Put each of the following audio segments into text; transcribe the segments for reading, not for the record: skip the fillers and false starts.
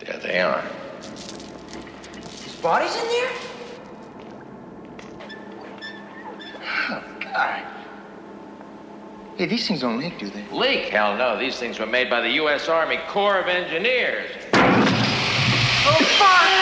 There they are. His body's in there? Oh, God. Hey, these things don't leak, do they? Leak? Hell no. These things were made by the U.S. Army Corps of Engineers. Oh, fuck!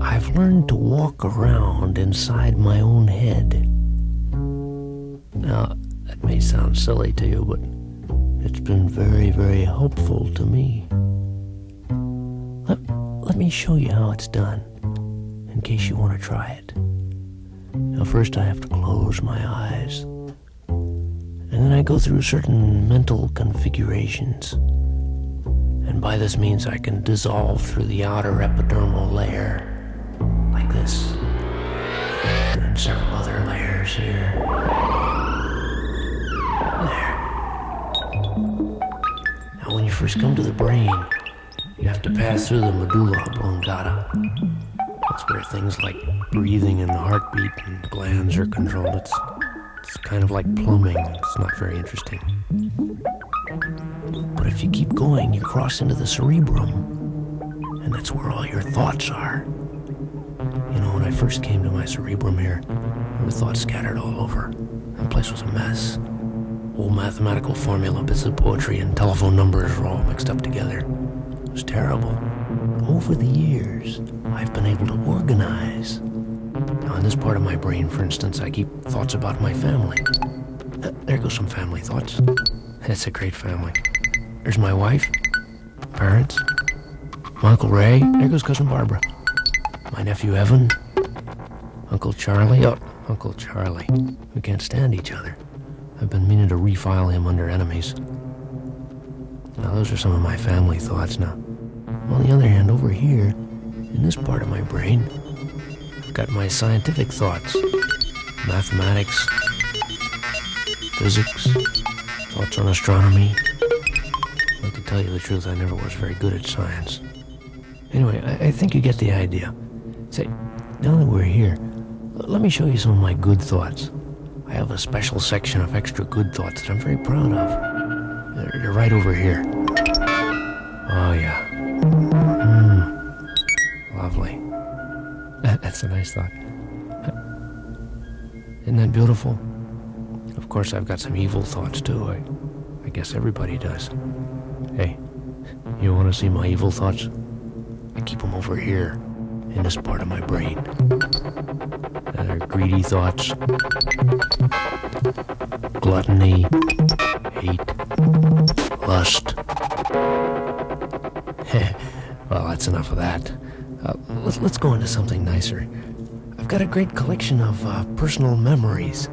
I've learned to walk around inside my own head. Now, that may sound silly to you, but it's been very, very helpful to me. Let me show you how it's done, in case you want to try it. Now, first I have to close my eyes, and then I go through certain mental configurations. And by this means I can dissolve through the outer epidermal layer, like this, and several other layers here. There. Now, when you first come to the brain, you have to pass through the medulla oblongata. That's where things like breathing and heartbeat and glands are controlled. It's kind of like plumbing. It's not very interesting. But if you keep going, you cross into the cerebrum, and that's where all your thoughts are. You know, when I first came to my cerebrum here, there were thoughts scattered all over. That place was a mess. Old mathematical formula, bits of poetry, and telephone numbers were all mixed up together. It was terrible. Over the years, I've been able to organize. Now, in this part of my brain, for instance, I keep thoughts about my family. There goes some family thoughts. It's a great family. There's my wife, parents, my Uncle Ray. There goes Cousin Barbara. My nephew Evan, Uncle Charlie. Oh, Uncle Charlie. We can't stand each other. I've been meaning to refile him under enemies. Now, those are some of my family thoughts. Now, on the other hand, over here, in this part of my brain, I've got my scientific thoughts. Mathematics, physics, thoughts on astronomy. Well, to tell you the truth, I never was very good at science. Anyway, I think you get the idea. Say, now that we're here, let me show you some of my good thoughts. I have a special section of extra good thoughts that I'm very proud of. They're right over here. Oh, yeah. Lovely. That's a nice thought. Isn't that beautiful? Of course, I've got some evil thoughts, too. I guess everybody does. Hey, you want to see my evil thoughts? I keep them over here, in this part of my brain. They're greedy thoughts, gluttony, hate, lust. Well, that's enough of that. Let's go into something nicer. I've got a great collection of personal memories.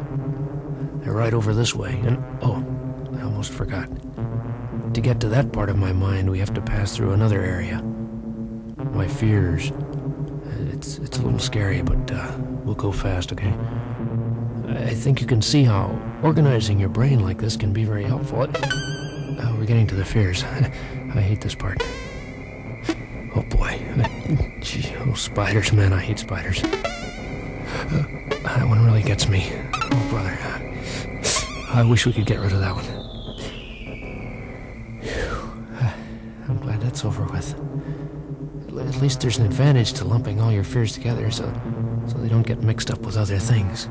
They're right over this way. And, oh, I almost forgot. To get to that part of my mind, we have to pass through another area. My fears. It's a little scary, but we'll go fast, okay? I think you can see how organizing your brain like this can be very helpful. We're getting to the fears. I hate this part. Oh boy. Gee, oh, spiders, man, I hate spiders. That one really gets me. Oh, brother. I wish we could get rid of that one. I'm glad that's over with. At least there's an advantage to lumping all your fears together so they don't get mixed up with other things.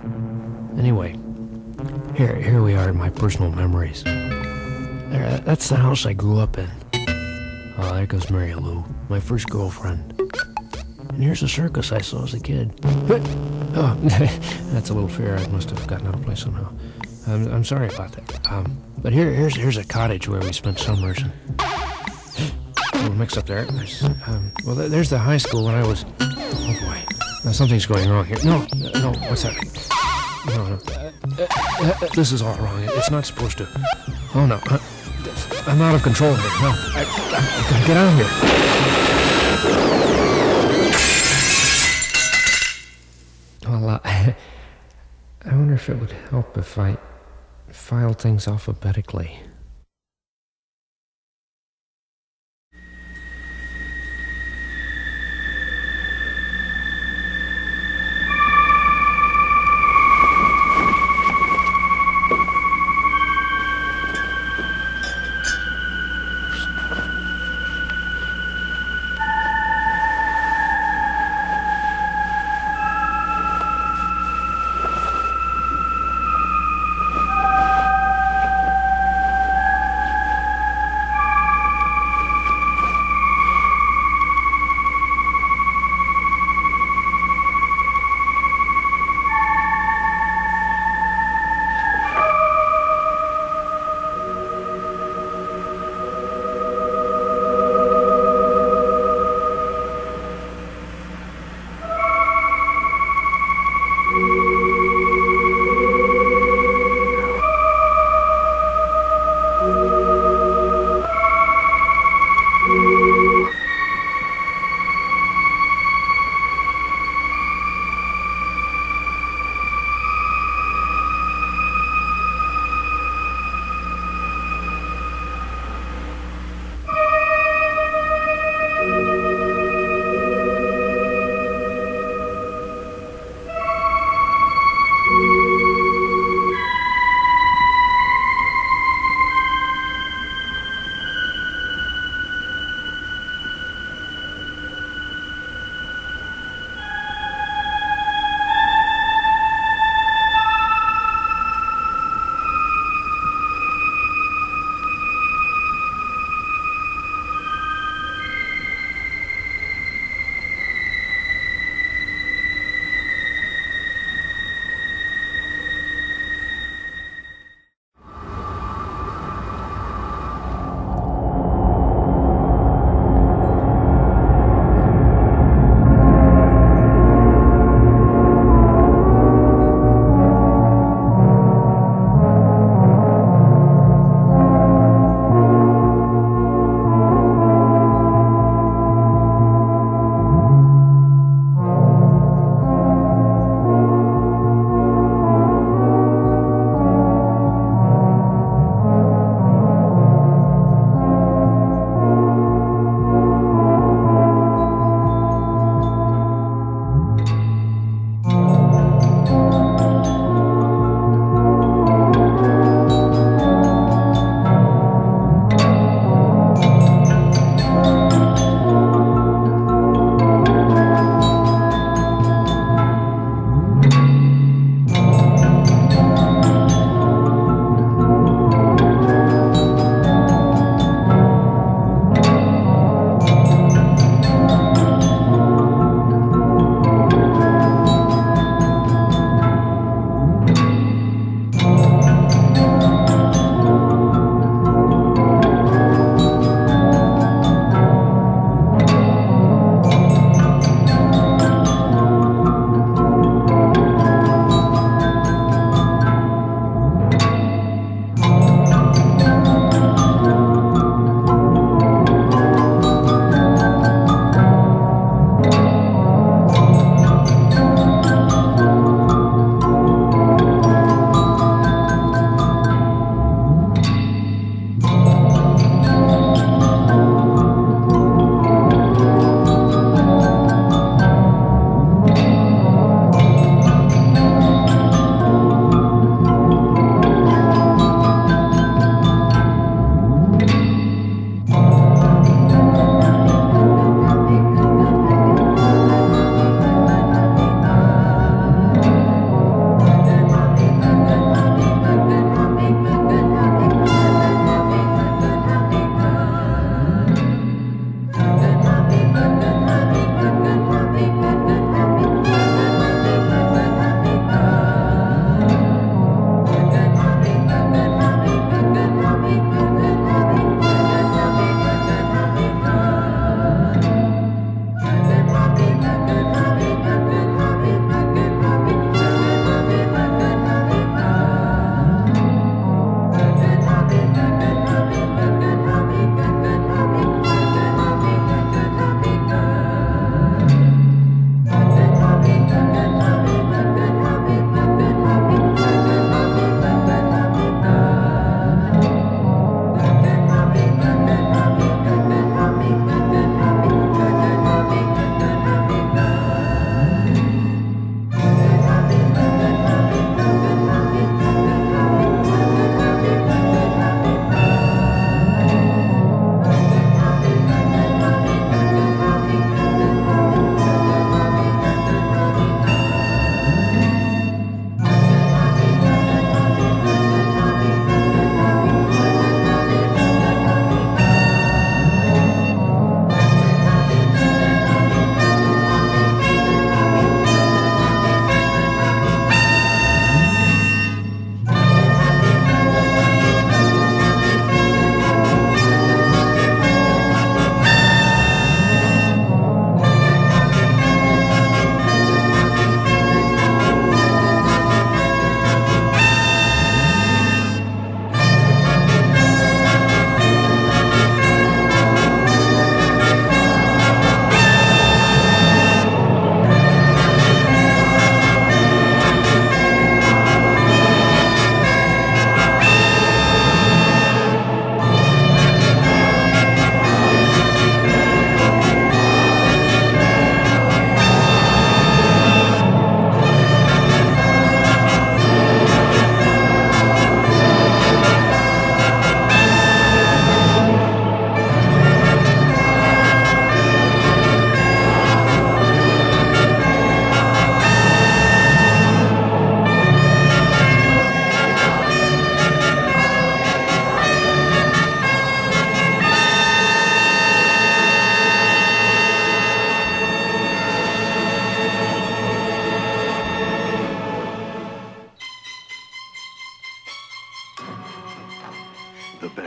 Anyway, here we are in my personal memories. That's the house I grew up in. Oh, there goes Mary Lou, my first girlfriend. And here's a circus I saw as a kid. Oh, that's a little fair. I must have gotten out of place somehow. I'm sorry about that. But here's a cottage where we spent summers. And a little mix up there. There's the high school when I was. Oh boy, now something's going wrong here. No, what's that? No. This is all wrong. It's not supposed to. Oh no, I'm out of control here. No, I've got to get out of here. Well, I wonder if it would help if I filed things alphabetically.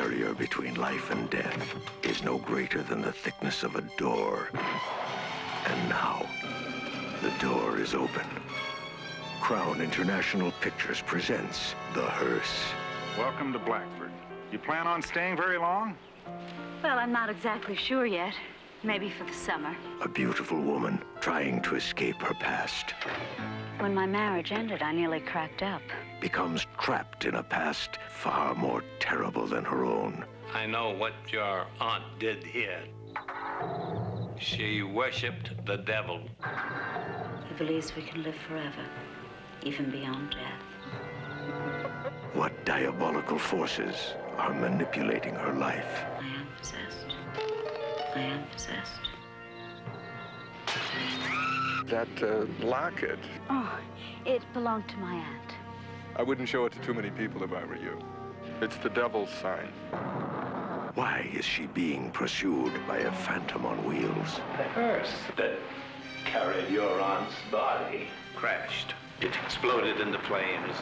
barrier between life and death is no greater than the thickness of a door. And now, the door is open. Crown International Pictures presents The Hearse. Welcome to Blackford. You plan on staying very long? Well, I'm not exactly sure yet. Maybe for the summer. A beautiful woman trying to escape her past When my marriage ended, I nearly cracked up. becomes trapped in a past far more terrible than her own. I know what your aunt did here. She worshipped the devil. He believes we can live forever, even beyond death. What diabolical forces are manipulating her life? I am possessed. I am possessed. That locket, Oh, it belonged to my aunt. I wouldn't show it to too many people if I were you. It's the devil's sign. Why is she being pursued by a phantom on wheels? The hearse that carried your aunt's body crashed. It exploded into flames.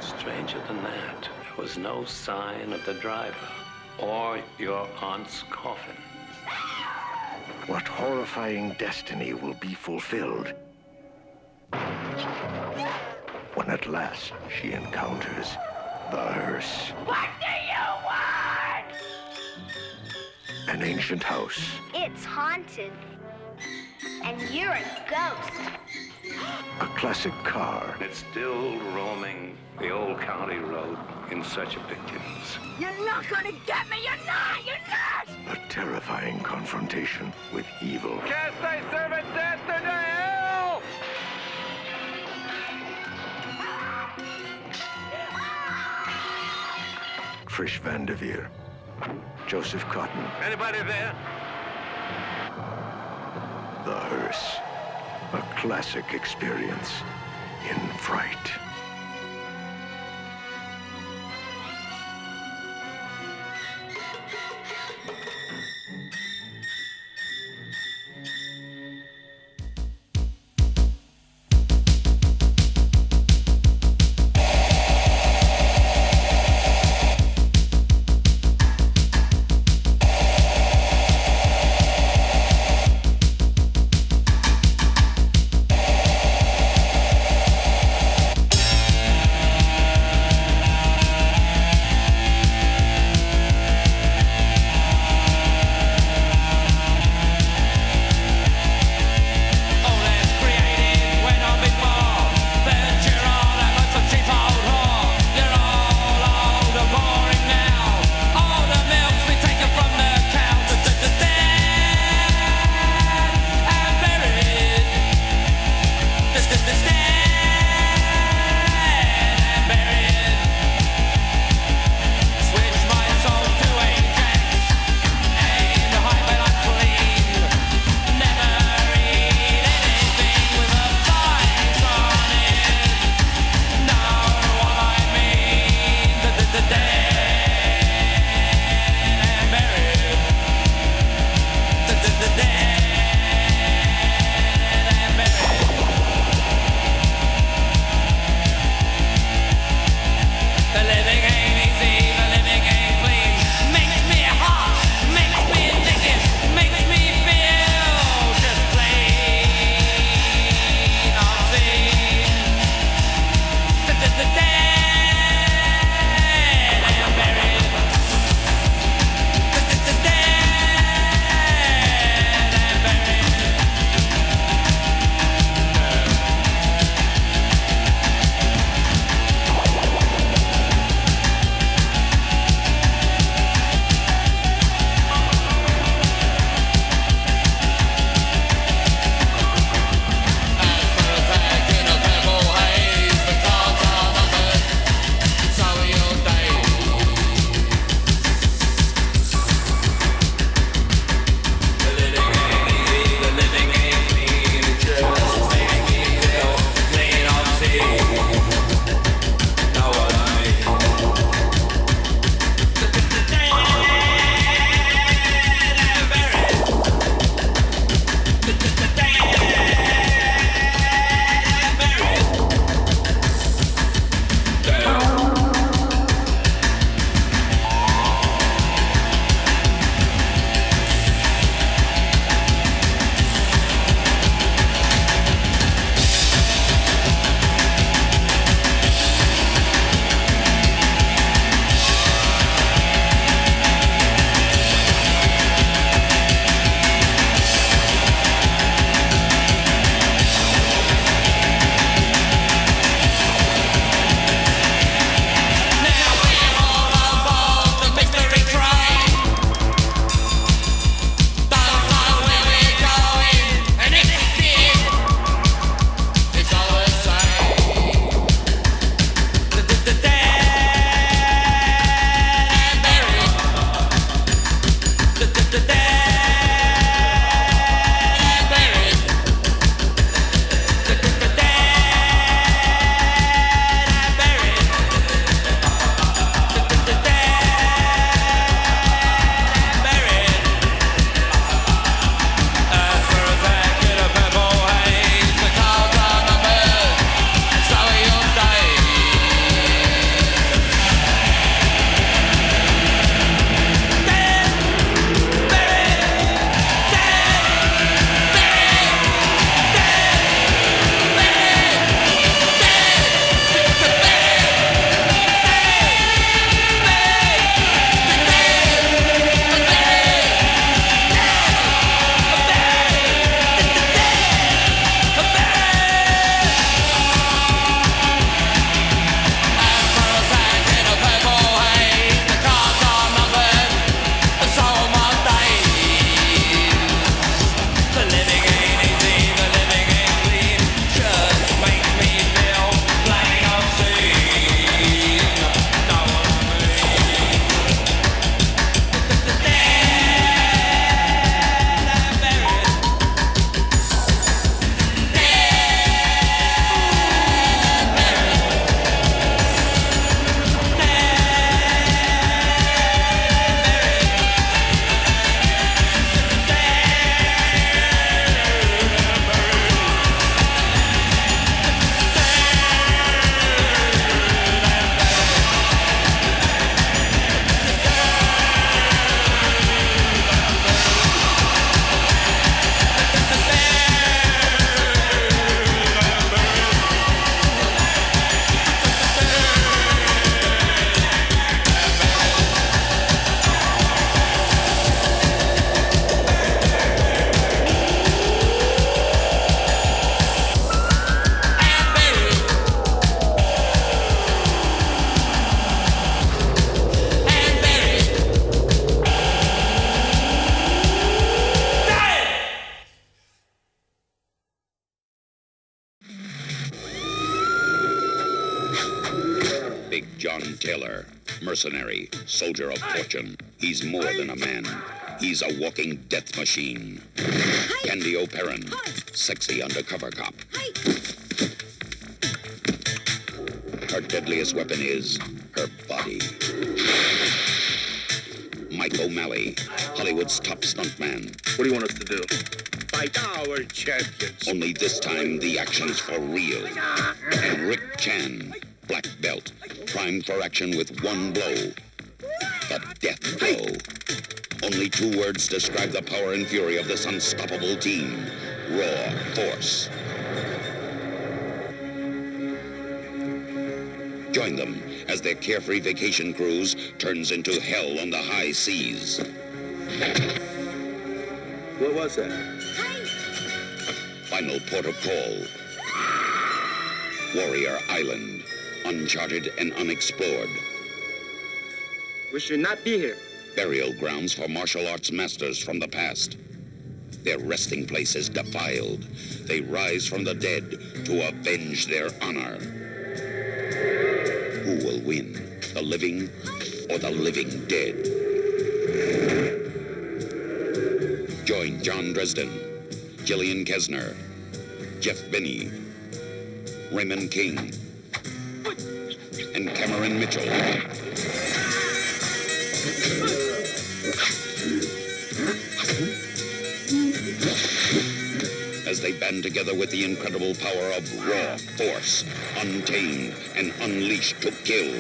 Stranger than that, there was no sign of the driver or your aunt's coffin. What horrifying destiny will be fulfilled when at last she encounters the hearse? What do you want? An ancient house, It's haunted. And you're a ghost. a classic car, It's still roaming the old county road in search of victims. You're not gonna get me! You're not! You're not! a terrifying confrontation with evil. Cast thy servant death into hell! Trish Van Devere, Joseph Cotton, Anybody there? the hearse, a classic experience in fright. Mercenary, soldier of fortune. He's more than a man. He's a walking death machine. Candy O'Perrin, sexy undercover cop. Her deadliest weapon is her body. Mike O'Malley, Hollywood's top stuntman. What do you want us to do? Fight our champions. Only this time, the action's for real. And Rick Chan, black belt, primed for action with one blow. The death blow. Only 2 words describe the power and fury of this unstoppable team. Raw force. Join them as their carefree vacation cruise turns into hell on the high seas. What was that? Final port of call. Warrior Island, uncharted and unexplored. We should not be here. Burial grounds for martial arts masters from the past. Their resting place is defiled. They rise from the dead to avenge their honor. Who will win, the living or the living dead? Join John Dresden, Gillian Kessner, Jeff Binney, Raymond King, and Cameron Mitchell. As they band together with the incredible power of raw force, untamed and unleashed to kill.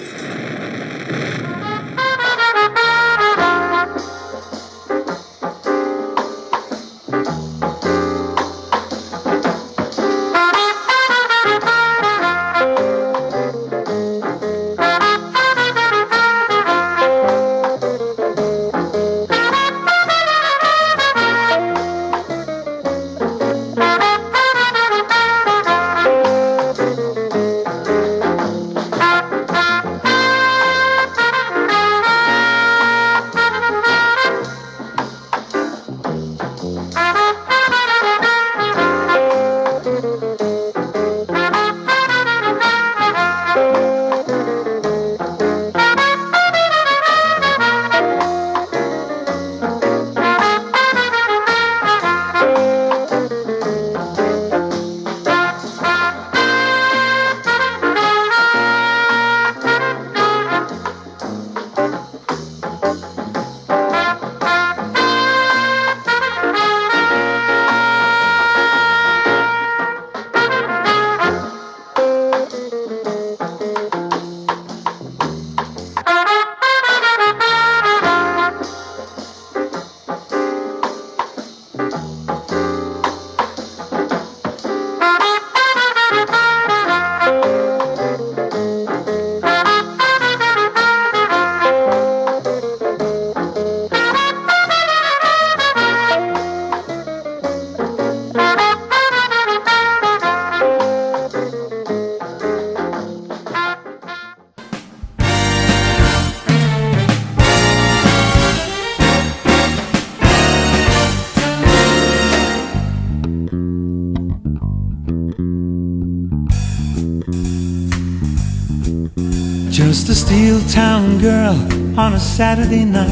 Just a steel town girl on a Saturday night,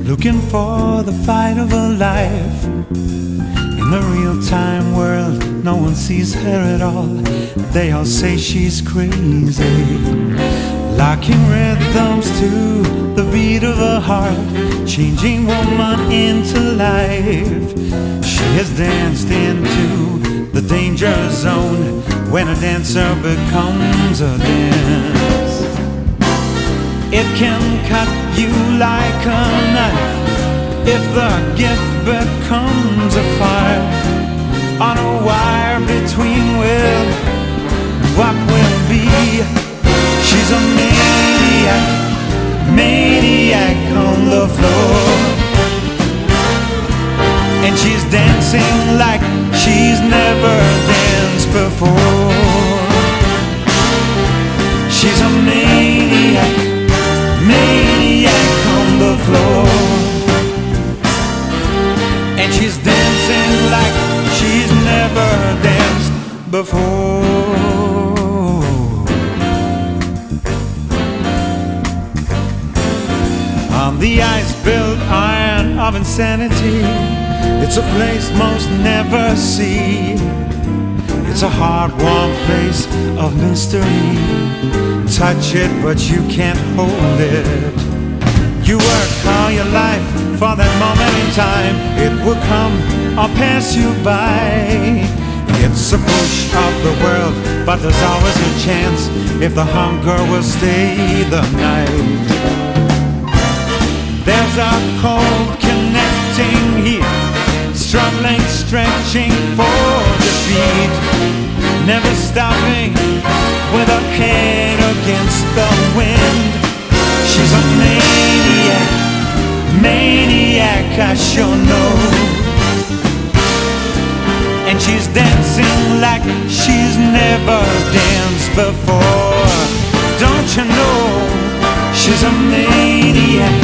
looking for the fight of her life. In the real-time world, no one sees her at all. They all say she's crazy. Locking rhythms to the beat of her heart, changing woman into life. She has danced into the danger zone when a dancer becomes a dance. It can cut you like a knife if the gift becomes a fire on a wire between will and what will be. She's a maniac, maniac on the floor, and she's dancing like she's never danced before. She's a maniac, maniac on the floor, and she's dancing like she's never danced before. the ice-built iron of insanity. It's a place most never see. It's a hard, warm place of mystery. Touch it, but you can't hold it. You work all your life for that moment in time. It will come or pass you by. It's a push of the world, but there's always a chance if the hunger will stay the night. There's a cold connecting here, struggling, stretching for defeat, never stopping with her head against the wind. She's a maniac, maniac, I sure know. And she's dancing like she's never danced before. Don't you know? She's a maniac,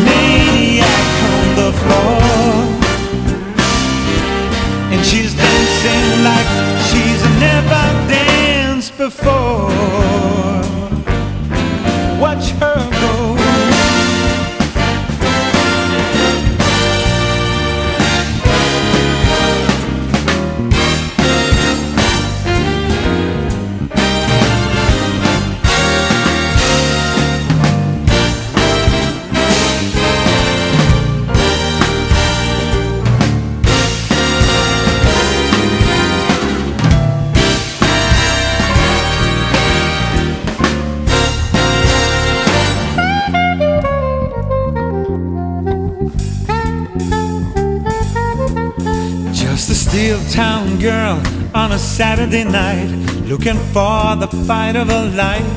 maniac on the floor. And she's dancing like she's never danced before. Watch her go. Steel town girl on a Saturday night, looking for the fight of her life.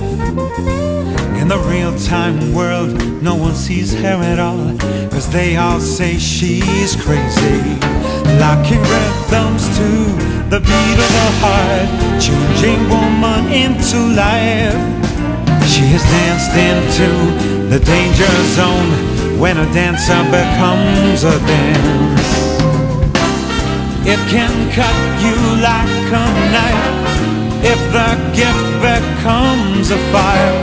In the real-time world, no one sees her at all, 'cause they all say she's crazy. Locking rhythms to the beat of her heart, changing woman into life. She has danced into the danger zone when a dancer becomes a dance. It can cut you like a knife if the gift becomes a fire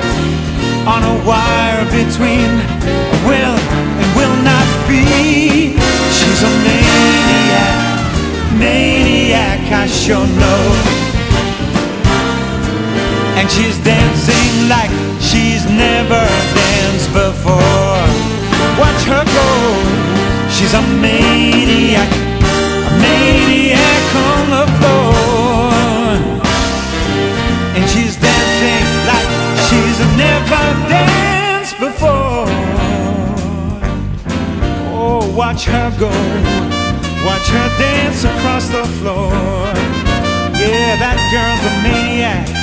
on a wire between will and will not be. She's a maniac, maniac, I sure know. And she's dancing like she's never danced before. Watch her go. She's a maniac, maniac on the floor. And she's dancing like she's never danced before. Oh, watch her go. Watch her dance across the floor. Yeah, that girl's a maniac.